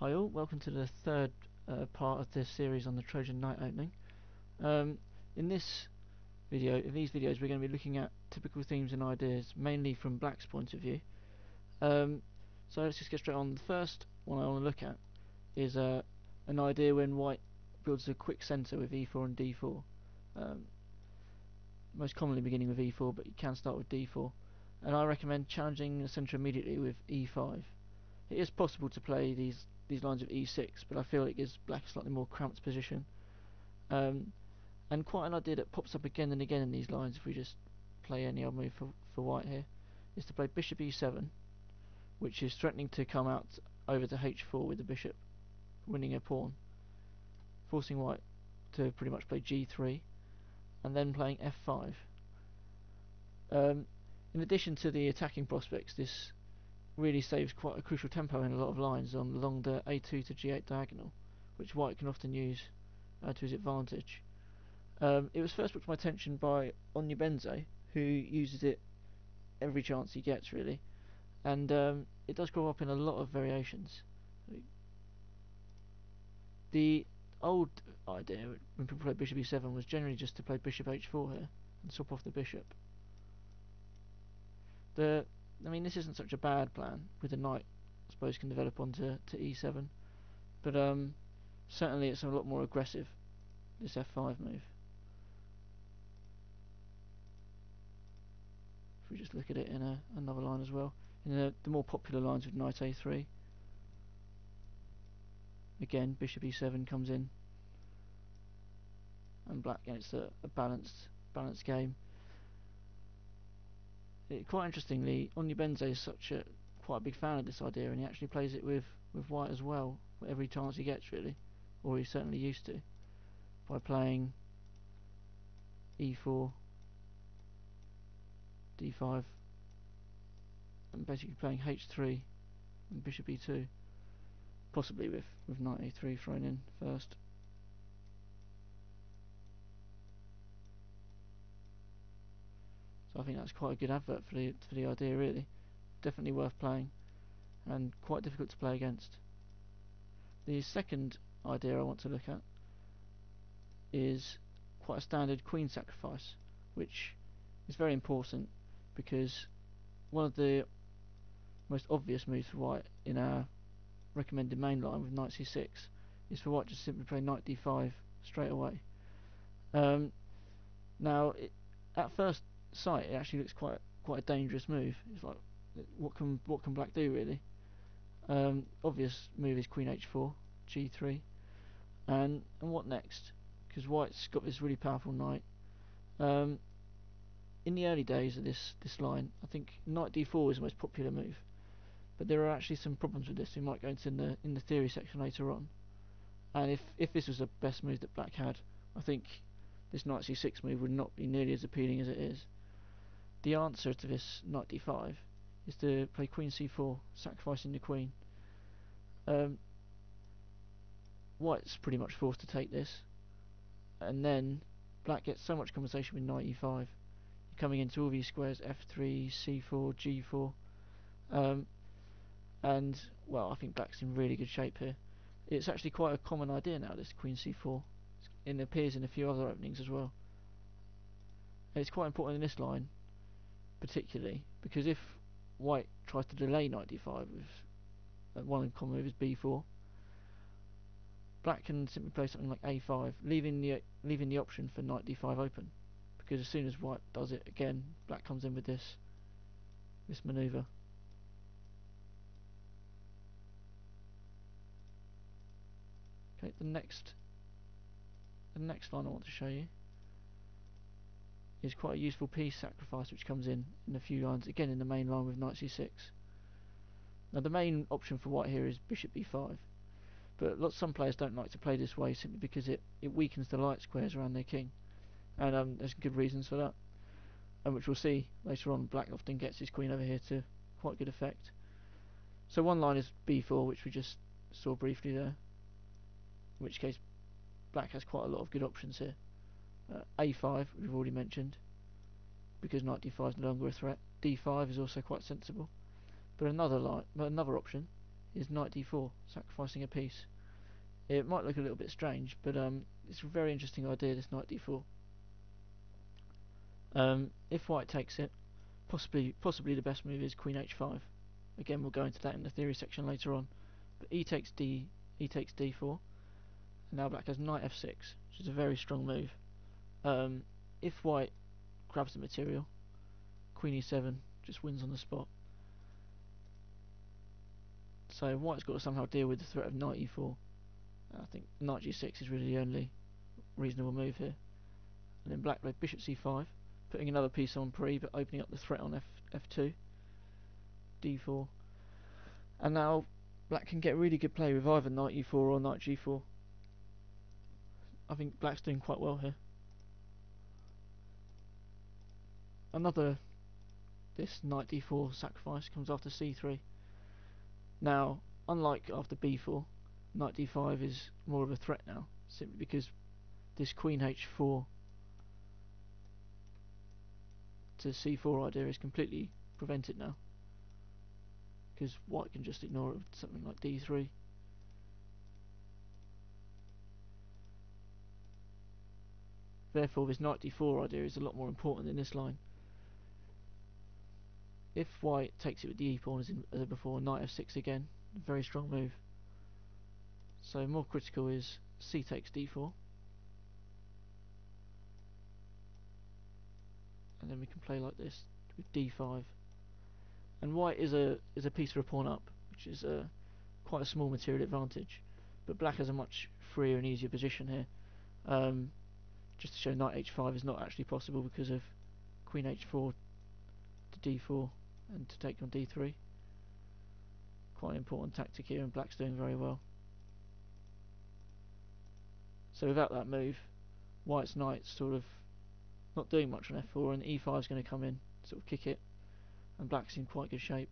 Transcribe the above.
Hi all, welcome to the third part of this series on the Trojan Knight opening. In these videos we're going to be looking at typical themes and ideas, mainly from Black's point of view. So let's just get straight on. The first one I want to look at is an idea when White builds a quick centre with e4 and d4. Most commonly beginning with e4, but you can start with d4. And I recommend challenging the centre immediately with e5. It is possible to play these lines of e6, but I feel it gives Black a slightly more cramped position. And quite an idea that pops up again and again in these lines, if we just play any old move for White here, is to play bishop e7, which is threatening to come out over to h4 with the bishop, winning a pawn, forcing White to pretty much play g3, and then playing f5. In addition to the attacking prospects, this really saves quite a crucial tempo in a lot of lines along the a2 to g8 diagonal, which White can often use to his advantage. It was first brought to my attention by Onyebenze, who uses it every chance he gets, really, and it does grow up in a lot of variations. The old idea when people played bishop e7 was generally just to play bishop h4 here and swap off the bishop. I mean, this isn't such a bad plan, with the knight I suppose can develop onto e7, but certainly it's a lot more aggressive, this f5 move. If we just look at it in another line as well, in the more popular lines with knight a3, again bishop e7 comes in, and Black gets a balanced game. Quite interestingly, Onyebenze is quite a big fan of this idea, and he actually plays it with White as well, every chance he gets, really, or he certainly used to, by playing e4, d5, and basically playing h3 and bishop e2, possibly with knight a3 thrown in first. So I think that's quite a good advert for the idea, really. Definitely worth playing, and quite difficult to play against. The second idea I want to look at is quite a standard queen sacrifice, which is very important because one of the most obvious moves for White in our recommended main line with knight c6 is for White to simply play knight d5 straight away. Now, at first sight, it actually looks quite a dangerous move. It's like, what can Black do, really? Obvious move is queen h4, g3, and what next? Because White's got this really powerful knight. In the early days of this line, I think knight d4 is the most popular move, but there are actually some problems with this we might go into in the theory section later on. And if this was the best move that Black had, I think this knight c6 move would not be nearly as appealing as it is. The answer to this knight d5 is to play queen c4, sacrificing the queen. White's pretty much forced to take this, and then Black gets so much compensation with knight e5. You're coming into all these squares, f3, c4, g4, and well, I think Black's in really good shape here. It's actually quite a common idea now, this queen c4. It appears in a few other openings as well. And it's quite important in this line, particularly, because if White tries to delay knight d5 with one common move is b4, Black can simply play something like a5, leaving the option for knight d5 open, because as soon as White does it again, Black comes in with this manoeuvre. Okay, the next line I want to show you is quite a useful piece sacrifice, which comes in a few lines, again in the main line with knight c6. Now the main option for White here is bishop b5, but some players don't like to play this way simply because it weakens the light squares around their king, and there's good reasons for that, and which we'll see later on. Black often gets his queen over here to quite good effect. So one line is b4, which we just saw briefly there, in which case Black has quite a lot of good options here. a5 we've already mentioned, because knight d5 is no longer a threat. d5 is also quite sensible, but another option is knight d4, sacrificing a piece. It might look a little bit strange, but it's a very interesting idea, this knight d4. If white takes it, possibly the best move is queen h5. Again, we'll go into that in the theory section later on. But e takes d4, and now black has knight f6, which is a very strong move. If white grabs the material, queen e7 just wins on the spot. So white's got to somehow deal with the threat of knight e4. I think knight g6 is really the only reasonable move here. And then black played bishop c5, putting another piece on pre, but opening up the threat on f2, d4. And now black can get really good play with either knight e4 or knight g4. I think black's doing quite well here. This knight d4 sacrifice comes after c3. Now, unlike after b4, knight d5 is more of a threat now, simply because this queen h4 to c4 idea is completely prevented now, because white can just ignore it with something like d3. Therefore, this knight d4 idea is a lot more important in this line. If white takes it with the e-pawn as before, knight f6 again, very strong move. So more critical is c takes d4, and then we can play like this with d5. And white is a piece for a pawn up, which is quite a small material advantage. But black has a much freer and easier position here. Just to show knight h5 is not actually possible because of queen h4 to d4 and to take on d3. Quite an important tactic here, and black's doing very well. So without that move, white's knight's sort of not doing much on f4, and e5 is going to come in, sort of kick it, and black's in quite good shape.